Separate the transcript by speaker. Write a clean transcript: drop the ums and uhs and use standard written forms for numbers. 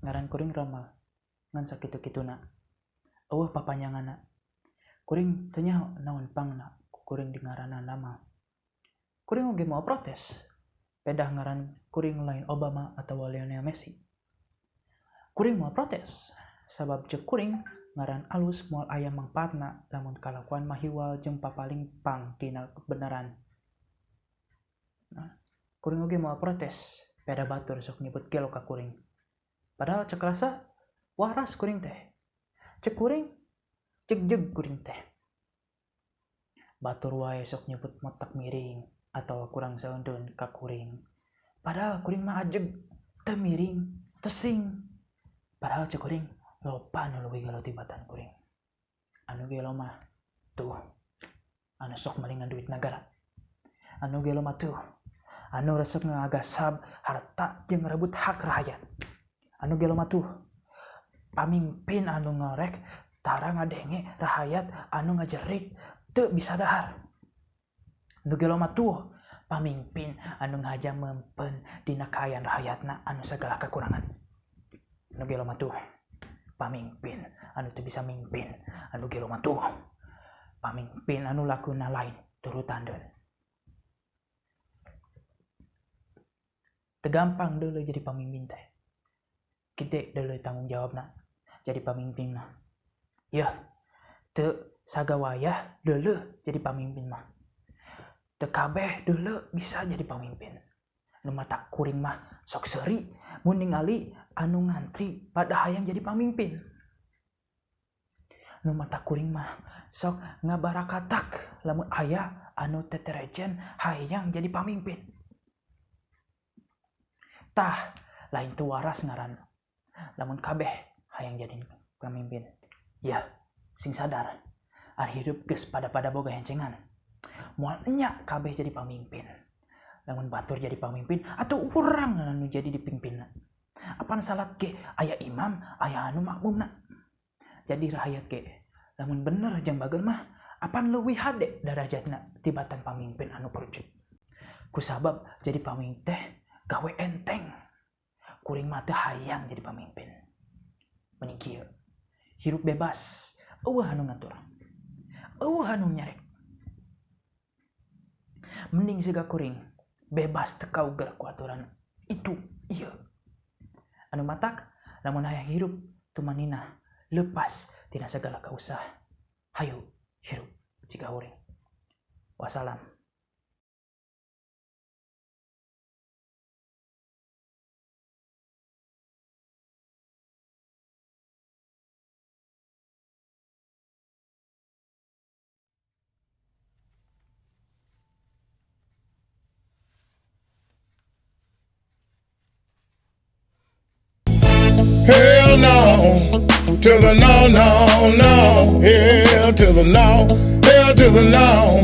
Speaker 1: ngaran kuring Rama ngan sakitu-kituna. Eueuh papanyangana. Kuring teu nyaho naon pangna kuring di ngaranna nama. Kuring oge mau protes. Pedah ngaran kuring lain Obama atau Lionel Messi. Kuring mau protes sabab ceuk kuring ngaran alus moal aya mangpaatna lamun kalakuan mahiwal jeung papaling pang dina kebenaran. Kuring oge mau protes pedah batur sok nyebut gelo ka kuring. Padahal cek rasa waras kuring teh. Cek kuring jeg kuring teh. Batur wae sok nyebut motak miring atau kurang saeundeun ka kuring. Padahal kuring mah ajeg, teu miring, teu sing. Padahal cek kuring loba anu leuwih gelo tibatan kuring. Anu gelo mah tuh anu sok malingan duit nagara. Anu gelo mah tuh anu resep ngagasab harta jeung ngarebut hak rakyat. Anu gelo mah tuh pamimpin anu ngorek tara ngadenge rakyat anu ngajerik teu bisa dahar. Anu gelo mah tuh pamimpin anu ngajamempeun dina kaayaan rakyatna anu sagala kakurangan. Anu gelo mah tuh pamimpin anu teu bisa mimpin. Anu gelo mah tuh pamimpin anu lakuna lain turutandeun. Teu gampang deuleu jadi pamimpin teh. Gede deuleu tanggung jawabna jadi pamimpin mah. Yeuh, teu sagawayah deuleu jadi pamimpin mah. Teu kabeh deuleu bisa jadi pamimpin. Nu mata kuring mah sok seuri mun ningali anu ngantri pada hayang jadi pamimpin. Nu mata kuring mah sok ngabarakatak lamun aya anu teterejen hayang jadi pamimpin. Tah, lain tu waras ngaran. Lamun kabeh hayang jadi pamimpin. Ya, sing sadar. Ari hidup geus pada boga hencengan. Moal enya kabeh jadi pamimpin. Lamun batur jadi pamimpin atau urang anu jadi dipimpinna. Apan salat ge aya imam, aya anu makmumna. Jadi rakyat ge lamun bener jeung bageul mah apan leuwih hade darajatna tibatan pamimpin anu perucut. Kusabab jadi pamimpin teh gawe enteng. Kuring mah teu hayang jadi pamimpin. Mending kieu. Hirup bebas, eueuh anu ngatur. Eueuh anu nyarek. Mending siga kuring bebas teu kauger ku aturan itu ieu. Anu matak lamun hayang hirup tumanina lepas tina segala kausah. Hayu hirup jiga uring. Wassalam.
Speaker 2: Hell no, to the no, no, no. Hell to the no, hell to the no.